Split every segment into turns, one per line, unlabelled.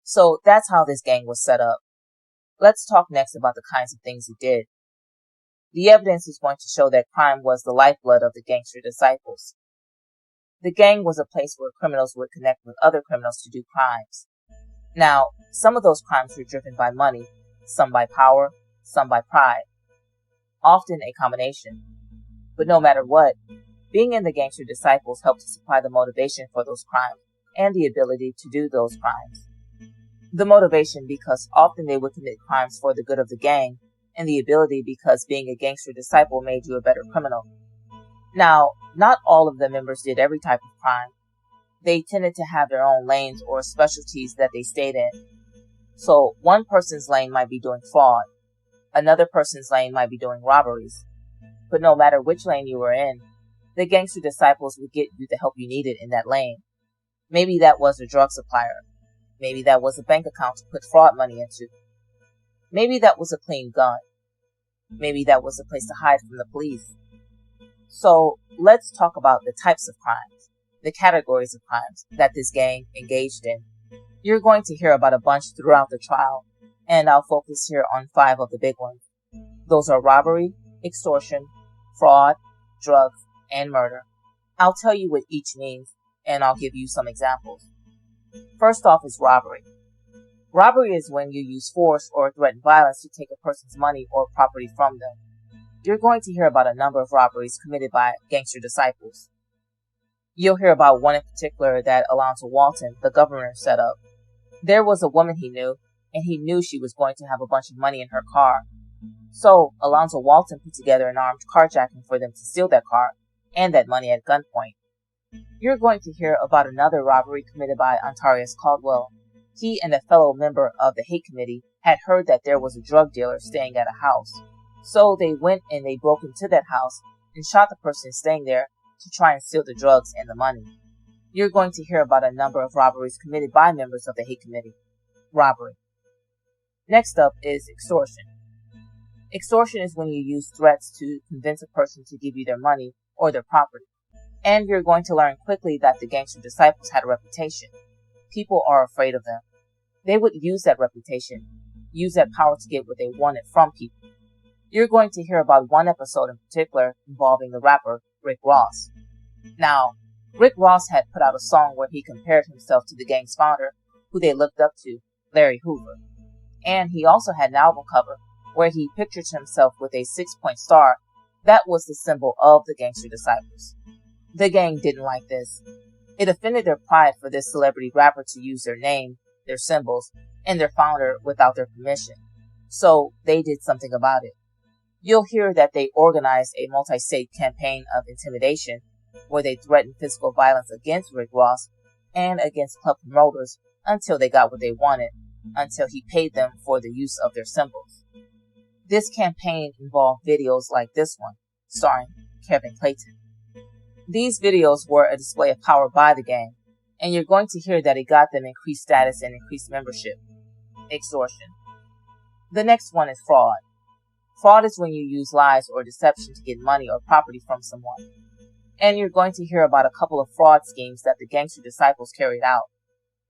So that's how this gang was set up. Let's talk next about the kinds of things it did. The evidence is going to show that crime was the lifeblood of the Gangster Disciples. The gang was a place where criminals would connect with other criminals to do crimes. Now, some of those crimes were driven by money, some by power, some by pride. Often a combination. But no matter what, being in the Gangster Disciples helped to supply the motivation for those crimes and the ability to do those crimes. The motivation because often they would commit crimes for the good of the gang, and the ability because being a Gangster Disciple made you a better criminal. Now, not all of the members did every type of crime. They tended to have their own lanes or specialties that they stayed in. So one person's lane might be doing fraud. Another person's lane might be doing robberies. But no matter which lane you were in, the Gangster Disciples would get you the help you needed in that lane. Maybe that was a drug supplier. Maybe that was a bank account to put fraud money into. Maybe that was a clean gun. Maybe that was a place to hide from the police. So let's talk about the types of crimes, the categories of crimes that this gang engaged in. You're going to hear about a bunch throughout the trial, and I'll focus here on 5 of the big ones. Those are robbery, extortion, fraud, drugs, and murder. I'll tell you what each means, and I'll give you some examples. First off is robbery. Robbery is when you use force or threaten violence to take a person's money or property from them. You're going to hear about a number of robberies committed by Gangster Disciples. You'll hear about one in particular that Alonzo Walton, the governor, set up. There was a woman he knew, and he knew she was going to have a bunch of money in her car. So Alonzo Walton put together an armed carjacking for them to steal that car and that money at gunpoint. You're going to hear about another robbery committed by Antarius Caldwell. He and a fellow member of the hate committee had heard that there was a drug dealer staying at a house. So they went and they broke into that house and shot the person staying there to try and steal the drugs and the money. You're going to hear about a number of robberies committed by members of the hate committee. Robbery. Next up is extortion. Extortion is when you use threats to convince a person to give you their money or their property. And you're going to learn quickly that the Gangster Disciples had a reputation. People are afraid of them. They would use that reputation, use that power to get what they wanted from people. You're going to hear about one episode in particular involving the rapper Rick Ross. Now, Rick Ross had put out a song where he compared himself to the gang's founder, who they looked up to, Larry Hoover. And he also had an album cover where he pictured himself with a 6-point star that was the symbol of the Gangster Disciples. The gang didn't like this. It offended their pride for this celebrity rapper to use their name, their symbols, and their founder without their permission. So they did something about it. You'll hear that they organized a multi-state campaign of intimidation where they threatened physical violence against Rick Ross and against club promoters until they got what they wanted, until he paid them for the use of their symbols. This campaign involved videos like this one, starring Kevin Clayton. These videos were a display of power by the gang, and you're going to hear that it got them increased status and increased membership. Extortion. The next one is fraud. Fraud is when you use lies or deception to get money or property from someone. And you're going to hear about a couple of fraud schemes that the Gangster Disciples carried out.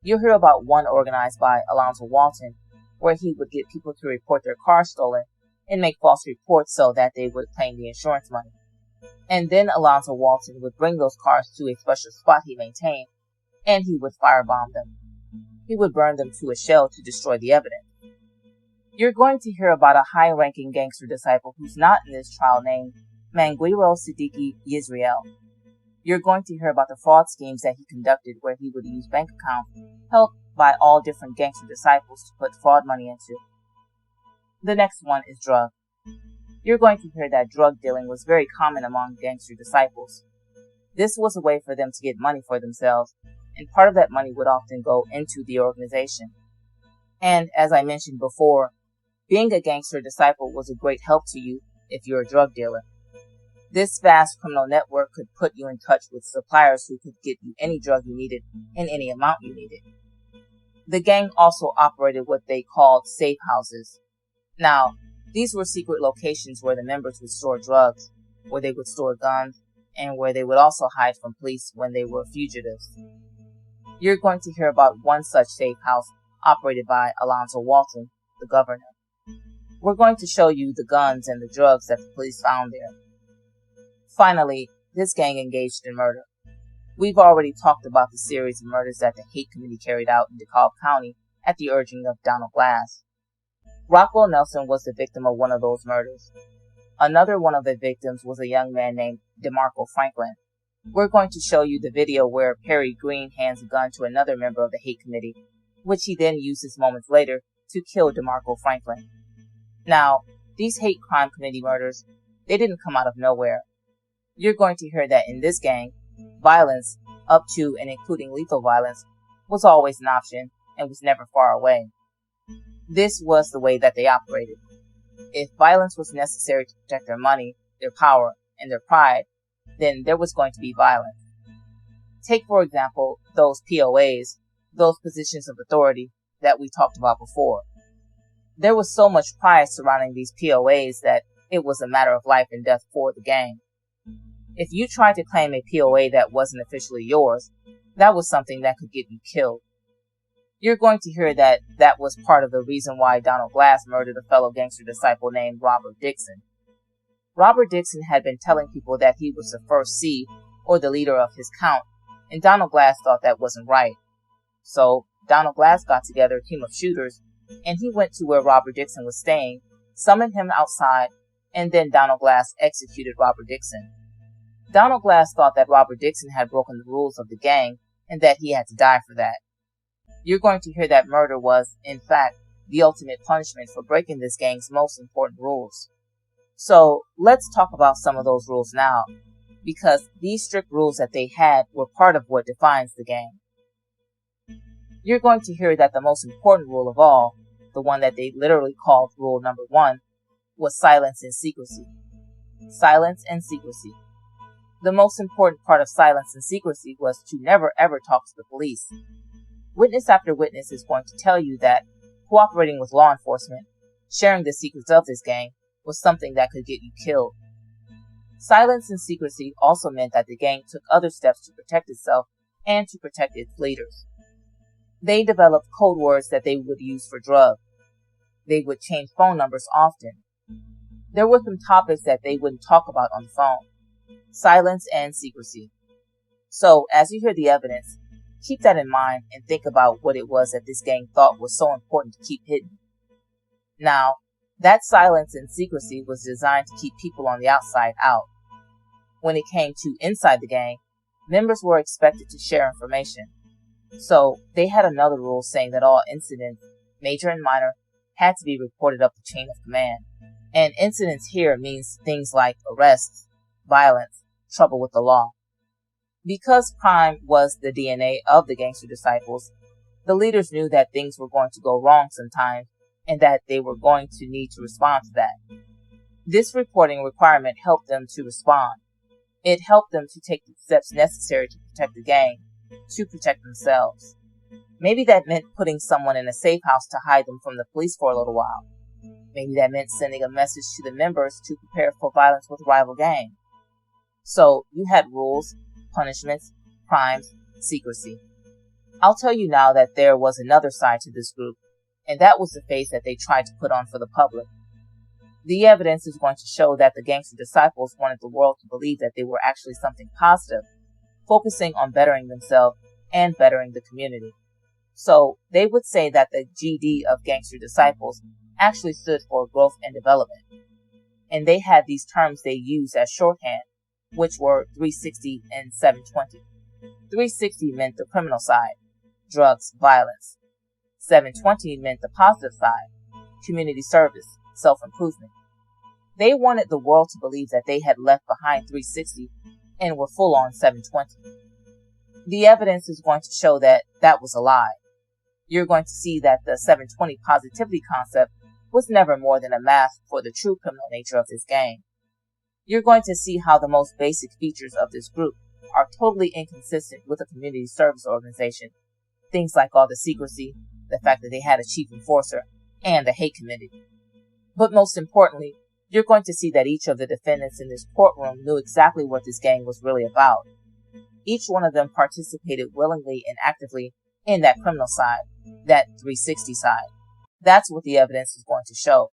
You'll hear about one organized by Alonzo Walton, where he would get people to report their cars stolen and make false reports so that they would claim the insurance money. And then Alonzo Walton would bring those cars to a special spot he maintained, and he would firebomb them. He would burn them to a shell to destroy the evidence. You're going to hear about a high-ranking Gangster Disciple who's not in this trial named Manguiro Siddiqui Yisrael. You're going to hear about the fraud schemes that he conducted where he would use bank accounts helped by all different Gangster Disciples to put fraud money into. The next one is drug. You're going to hear that drug dealing was very common among Gangster Disciples. This was a way for them to get money for themselves, and part of that money would often go into the organization. And as I mentioned before, being a Gangster Disciple was a great help to you if you're a drug dealer. This vast criminal network could put you in touch with suppliers who could get you any drug you needed in any amount you needed. The gang also operated what they called safe houses. Now, these were secret locations where the members would store drugs, where they would store guns, and where they would also hide from police when they were fugitives. You're going to hear about one such safe house operated by Alonzo Walton, the governor. We're going to show you the guns and the drugs that the police found there. Finally, this gang engaged in murder. We've already talked about the series of murders that the Hate Committee carried out in DeKalb County at the urging of Donald Glass. Rockwell Nelson was the victim of one of those murders. Another one of the victims was a young man named DeMarco Franklin. We're going to show you the video where Perry Green hands a gun to another member of the Hate Committee, which he then uses moments later to kill DeMarco Franklin. Now, these hate crime committee murders, they didn't come out of nowhere. You're going to hear that in this gang, violence, up to and including lethal violence, was always an option and was never far away. This was the way that they operated. If violence was necessary to protect their money, their power, and their pride, then there was going to be violence. Take, for example, those POAs, those positions of authority that we talked about before. There was so much pride surrounding these POAs that it was a matter of life and death for the gang. If you tried to claim a POA that wasn't officially yours, that was something that could get you killed. You're going to hear that that was part of the reason why Donald Glass murdered a fellow gangster disciple named Robert Dixon. Robert Dixon had been telling people that he was the first C, or the leader of his count, and Donald Glass thought that wasn't right. So Donald Glass got together a team of shooters, and he went to where Robert Dixon was staying, summoned him outside, and then Donald Glass executed Robert Dixon. Donald Glass thought that Robert Dixon had broken the rules of the gang, and that he had to die for that. You're going to hear that murder was, in fact, the ultimate punishment for breaking this gang's most important rules. So let's talk about some of those rules now, because these strict rules that they had were part of what defines the gang. You're going to hear that the most important rule of all, the one that they literally called rule number 1, was silence and secrecy. Silence and secrecy. The most important part of silence and secrecy was to never ever talk to the police. Witness after witness is going to tell you that cooperating with law enforcement, sharing the secrets of this gang, was something that could get you killed. Silence and secrecy also meant that the gang took other steps to protect itself and to protect its leaders. They developed code words that they would use for drugs. They would change phone numbers often. There were some topics that they wouldn't talk about on the phone. Silence and secrecy. So, as you hear the evidence, keep that in mind and think about what it was that this gang thought was so important to keep hidden. Now, that silence and secrecy was designed to keep people on the outside out. When it came to inside the gang, members were expected to share information. So, they had another rule saying that all incidents, major and minor, had to be reported up the chain of command. And incidents here means things like arrests, violence, trouble with the law. Because crime was the DNA of the Gangster Disciples, the leaders knew that things were going to go wrong sometimes and that they were going to need to respond to that. This reporting requirement helped them to respond. It helped them to take the steps necessary to protect the gang, to protect themselves. Maybe that meant putting someone in a safe house to hide them from the police for a little while. Maybe that meant sending a message to the members to prepare for violence with a rival gang. So you had rules, punishments, crimes, secrecy. I'll tell you now that there was another side to this group, and that was the face that they tried to put on for the public. The evidence is going to show that the Gangster Disciples wanted the world to believe that they were actually something positive, focusing on bettering themselves and bettering the community. So they would say that the GD of Gangster Disciples actually stood for growth and development. And they had these terms they used as shorthand, which were 360 and 720. 360 meant the criminal side, drugs, violence. 720 meant the positive side, community service, self-improvement. They wanted the world to believe that they had left behind 360 and were full on 720. The evidence is going to show that that was a lie. You're going to see that the 720 positivity concept was never more than a mask for the true criminal nature of this gang. You're going to see how the most basic features of this group are totally inconsistent with a community service organization. Things like all the secrecy, the fact that they had a chief enforcer, and the hate committee. But most importantly, you're going to see that each of the defendants in this courtroom knew exactly what this gang was really about. Each one of them participated willingly and actively in that criminal side, that 360 side. That's what the evidence is going to show.